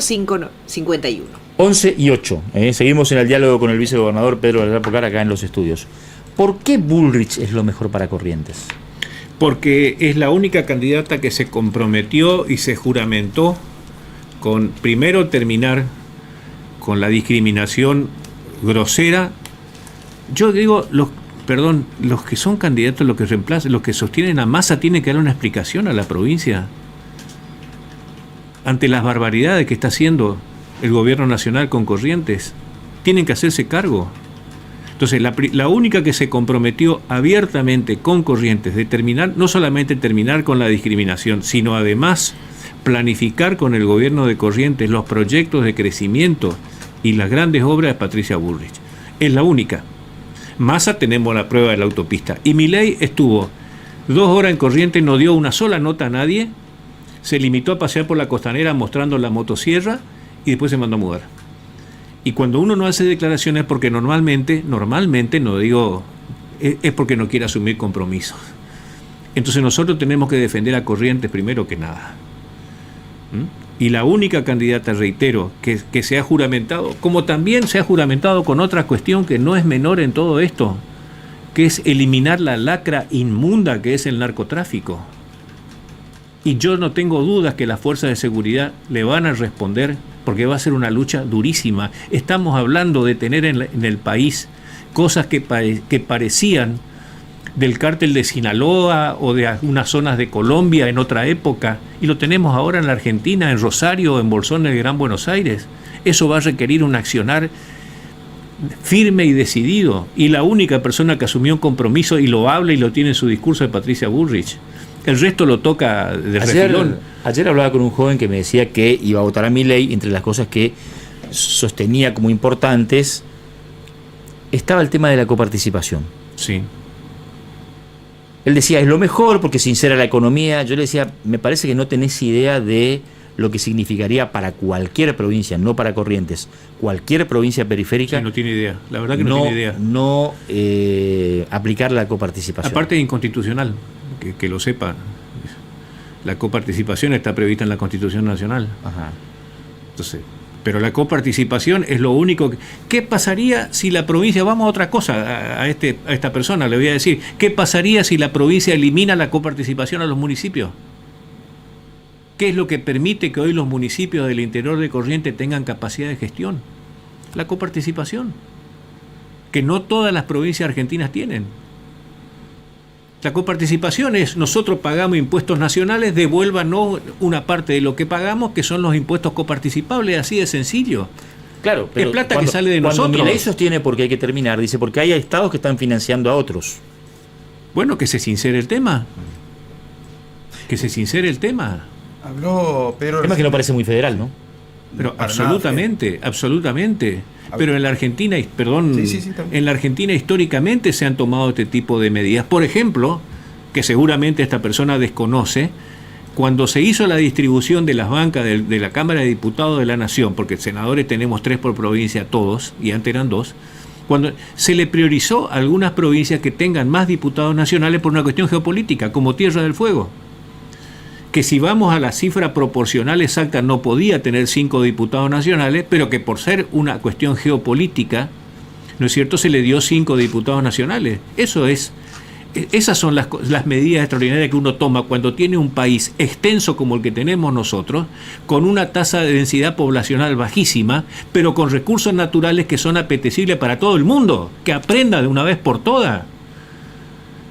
551. 11 y 8. Seguimos en el diálogo con el vicegobernador Pedro Aguilar Porcar acá en los estudios. ¿Por qué Bullrich es lo mejor para Corrientes? Porque es la única candidata que se comprometió y se juramentó con, primero, terminar con la discriminación grosera. Yo digo, los que son candidatos, los que reemplazan, los que sostienen a Massa, tienen que dar una explicación a la provincia ante las barbaridades que está haciendo el gobierno nacional con Corrientes. Tienen que hacerse cargo. Entonces, la única que se comprometió abiertamente con Corrientes de terminar, no solamente terminar con la discriminación, sino además planificar con el gobierno de Corrientes los proyectos de crecimiento y las grandes obras, de Patricia Bullrich. Es la única. Massa, tenemos la prueba de la autopista. Y Milei estuvo 2 horas en Corrientes, no dio una sola nota a nadie, se limitó a pasear por la costanera mostrando la motosierra y después se mandó a mudar. Y cuando uno no hace declaraciones, porque normalmente, no digo, es porque no quiere asumir compromisos. Entonces nosotros tenemos que defender a Corrientes primero que nada. Y la única candidata, reitero, que se ha juramentado, como también se ha juramentado con otra cuestión que no es menor en todo esto, que es eliminar la lacra inmunda que es el narcotráfico. Y yo no tengo dudas que las fuerzas de seguridad le van a responder, porque va a ser una lucha durísima. Estamos hablando de tener en el país cosas que parecían del cártel de Sinaloa o de algunas zonas de Colombia en otra época, y lo tenemos ahora en la Argentina, en Rosario, en Bolsón, en el Gran Buenos Aires. Eso va a requerir un accionar firme y decidido, y la única persona que asumió un compromiso y lo habla y lo tiene en su discurso es Patricia Bullrich. El resto lo toca de refilón. Ayer hablaba con un joven que me decía que iba a votar a Milei. Entre las cosas que sostenía como importantes estaba el tema de la coparticipación. Sí. Él decía, es lo mejor porque sincera la economía. Yo le decía, me parece que no tenés idea de lo que significaría para cualquier provincia, no para Corrientes, cualquier provincia periférica. Sí, no tiene idea, la verdad que no tiene idea. No aplicar la coparticipación. Aparte es inconstitucional, que lo sepa. La coparticipación está prevista en la Constitución Nacional. Ajá. Entonces, pero la coparticipación es lo único que... ¿Qué pasaría si la provincia... Vamos a otra cosa, a esta persona le voy a decir. ¿Qué pasaría si la provincia elimina la coparticipación a los municipios? ¿Qué es lo que permite que hoy los municipios del interior de Corrientes tengan capacidad de gestión? La coparticipación, que no todas las provincias argentinas tienen. La coparticipación es, nosotros pagamos impuestos nacionales, devuélvanos una parte de lo que pagamos, que son los impuestos coparticipables, así de sencillo. Claro, pero es plata que sale de nosotros. Cuando Milei sostiene porque hay que terminar, dice, porque hay estados que están financiando a otros. Bueno, que se sincere el tema. Que se sincere el tema. Habló Pedro... El tema es que no parece muy federal, ¿no? Pero absolutamente, absolutamente. Pero en la Argentina, en la Argentina históricamente se han tomado este tipo de medidas. Por ejemplo, que seguramente esta persona desconoce, cuando se hizo la distribución de las bancas de la Cámara de Diputados de la Nación, porque senadores tenemos 3 por provincia todos, y antes eran 2, cuando se le priorizó a algunas provincias que tengan más diputados nacionales por una cuestión geopolítica, como Tierra del Fuego, que si vamos a la cifra proporcional exacta no podía tener 5 diputados nacionales, pero que por ser una cuestión geopolítica, ¿no es cierto?, se le dio 5 diputados nacionales. Esas son las medidas extraordinarias que uno toma cuando tiene un país extenso como el que tenemos nosotros, con una tasa de densidad poblacional bajísima, pero con recursos naturales que son apetecibles para todo el mundo, que aprenda de una vez por todas.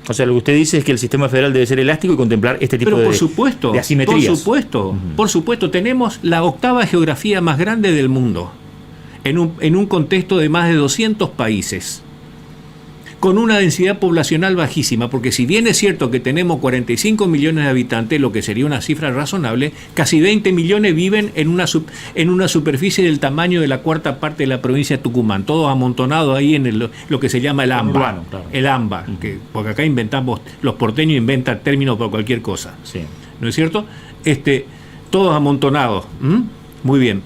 O sea, lo que usted dice es que el sistema federal debe ser elástico y contemplar este tipo de asimetrías. Por supuesto, tenemos la 8ª geografía más grande del mundo, en un contexto de más de 200 países, con una densidad poblacional bajísima, porque si bien es cierto que tenemos 45 millones de habitantes, lo que sería una cifra razonable, casi 20 millones viven en una superficie del tamaño de la 4ª parte de la provincia de Tucumán, todos amontonados ahí en lo que se llama el AMBA. Urbano, claro. El AMBA, porque acá los porteños inventan términos por cualquier cosa. Sí. ¿No es cierto? Todos amontonados. Muy bien.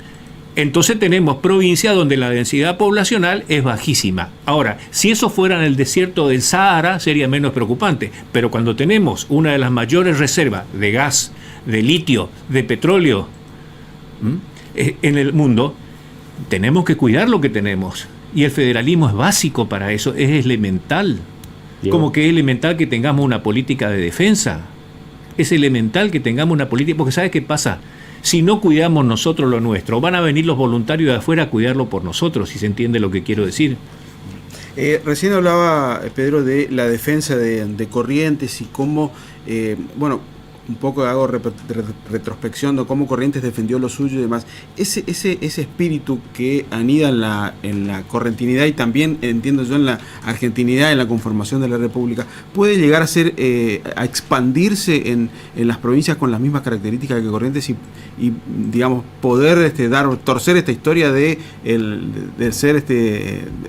Entonces tenemos provincias donde la densidad poblacional es bajísima. Ahora, si eso fuera en el desierto del Sahara, sería menos preocupante. Pero cuando tenemos una de las mayores reservas de gas, de litio, de petróleo, en el mundo, tenemos que cuidar lo que tenemos. Y el federalismo es básico para eso, es elemental. Diego. Como que es elemental que tengamos una política de defensa. Es elemental que tengamos una política, porque ¿sabes qué pasa? Si no cuidamos nosotros lo nuestro, van a venir los voluntarios de afuera a cuidarlo por nosotros, si se entiende lo que quiero decir. Recién hablaba, Pedro, de la defensa de Corrientes y cómo, un poco hago retrospección de cómo Corrientes defendió lo suyo y demás. Ese espíritu que anida en la correntinidad y también, entiendo yo, en la argentinidad, en la conformación de la República, puede llegar a ser, a expandirse en las provincias con las mismas características que Corrientes y digamos, poder torcer esta historia de ser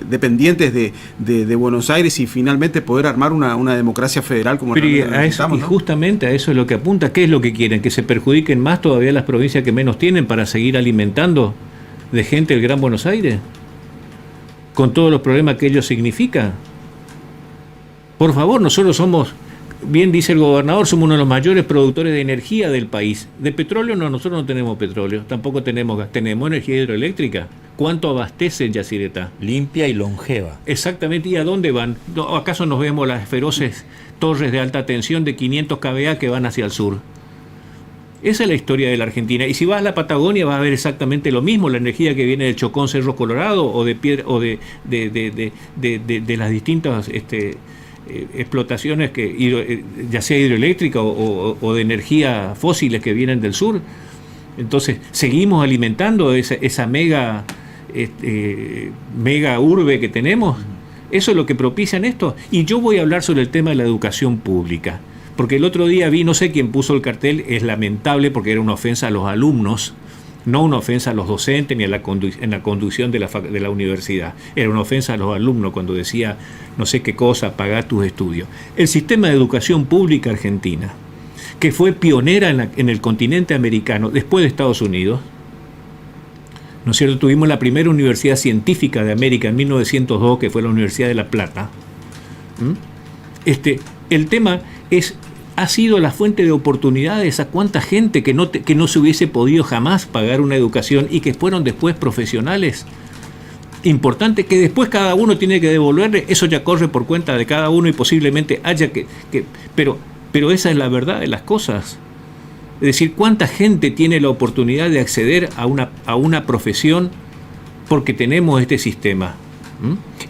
dependientes de Buenos Aires y finalmente poder armar una democracia federal como necesitamos, ¿no? Y justamente a eso es lo que apunta. ¿Qué es lo que quieren? ¿Que se perjudiquen más todavía las provincias que menos tienen para seguir alimentando de gente el Gran Buenos Aires? Con todos los problemas que ello significa. Por favor, nosotros somos, bien dice el gobernador, somos uno de los mayores productores de energía del país. De petróleo no, nosotros no tenemos petróleo, tampoco tenemos gas, tenemos energía hidroeléctrica. ¿Cuánto abastece Yacyretá? Limpia y longeva. Exactamente, ¿y a dónde van? ¿Acaso nos vemos las feroces torres de alta tensión de 500 kVA que van hacia el sur? Esa es la historia de la Argentina. Y si vas a la Patagonia vas a ver exactamente lo mismo, la energía que viene del Chocón Cerro Colorado o de piedra, o de las distintas explotaciones ya sea hidroeléctrica o de energía fósiles que vienen del sur. Entonces seguimos alimentando esa mega urbe que tenemos. Eso es lo que propician esto. Y yo voy a hablar sobre el tema de la educación pública, porque el otro día vi, no sé quién puso el cartel, es lamentable porque era una ofensa a los alumnos, no una ofensa a los docentes ni en la conducción de la universidad. Era una ofensa a los alumnos cuando decía no sé qué cosa, pagar tus estudios. El sistema de educación pública argentina, que fue pionera en el continente americano después de Estados Unidos, ¿no es cierto? Tuvimos la primera universidad científica de América en 1902, que fue la Universidad de La Plata. El tema ha sido la fuente de oportunidades a cuánta gente que no se hubiese podido jamás pagar una educación y que fueron después profesionales. Importante que después cada uno tiene que devolverle, eso ya corre por cuenta de cada uno y posiblemente haya pero esa es la verdad de las cosas. Es decir, ¿cuánta gente tiene la oportunidad de acceder a una profesión porque tenemos este sistema?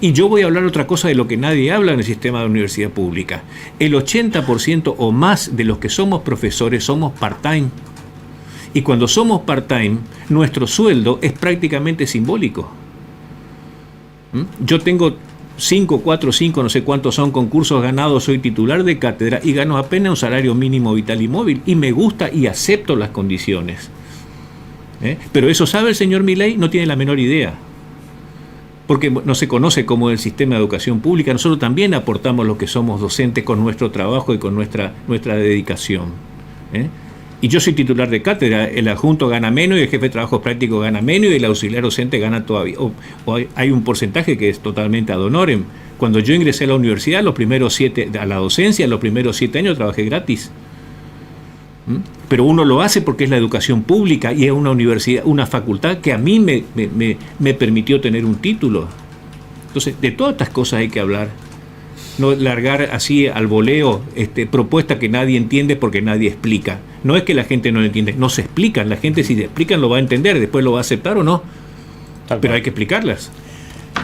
Y yo voy a hablar otra cosa de lo que nadie habla en el sistema de universidad pública. El 80% o más de los que somos profesores somos part-time. Y cuando somos part-time, nuestro sueldo es prácticamente simbólico. Yo tengo 4, 5, no sé cuántos son concursos ganados, soy titular de cátedra y gano apenas un salario mínimo vital y móvil y me gusta y acepto las condiciones. Pero eso sabe el señor Milei, no tiene la menor idea, porque no se conoce como el sistema de educación pública. Nosotros también aportamos lo que somos docentes con nuestro trabajo y con nuestra dedicación. Y yo soy titular de cátedra, el adjunto gana menos y el jefe de trabajo práctico gana menos y el auxiliar docente gana todavía. Hay un porcentaje que es totalmente ad honorem. Cuando yo ingresé a la universidad, a la docencia, los primeros 7 años trabajé gratis. Pero uno lo hace porque es la educación pública y es una universidad, una facultad que a mí me permitió tener un título. Entonces, de todas estas cosas hay que hablar. No largar así al voleo propuestas que nadie entiende porque nadie explica. No es que la gente no lo entiende, no se explican. La gente, si se explican, lo va a entender, después lo va a aceptar o no. Pero hay que explicarlas.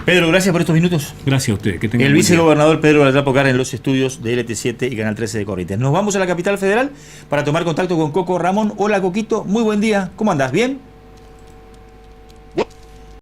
Pedro, gracias por estos minutos. Gracias a ustedes. Que tengan el vicegobernador Pedro Latrapo Cara en los estudios de LT7 y Canal 13 de Corrientes. Nos vamos a la capital federal para tomar contacto con Coco Ramón. Hola, Coquito, muy buen día. ¿Cómo andás? ¿Bien?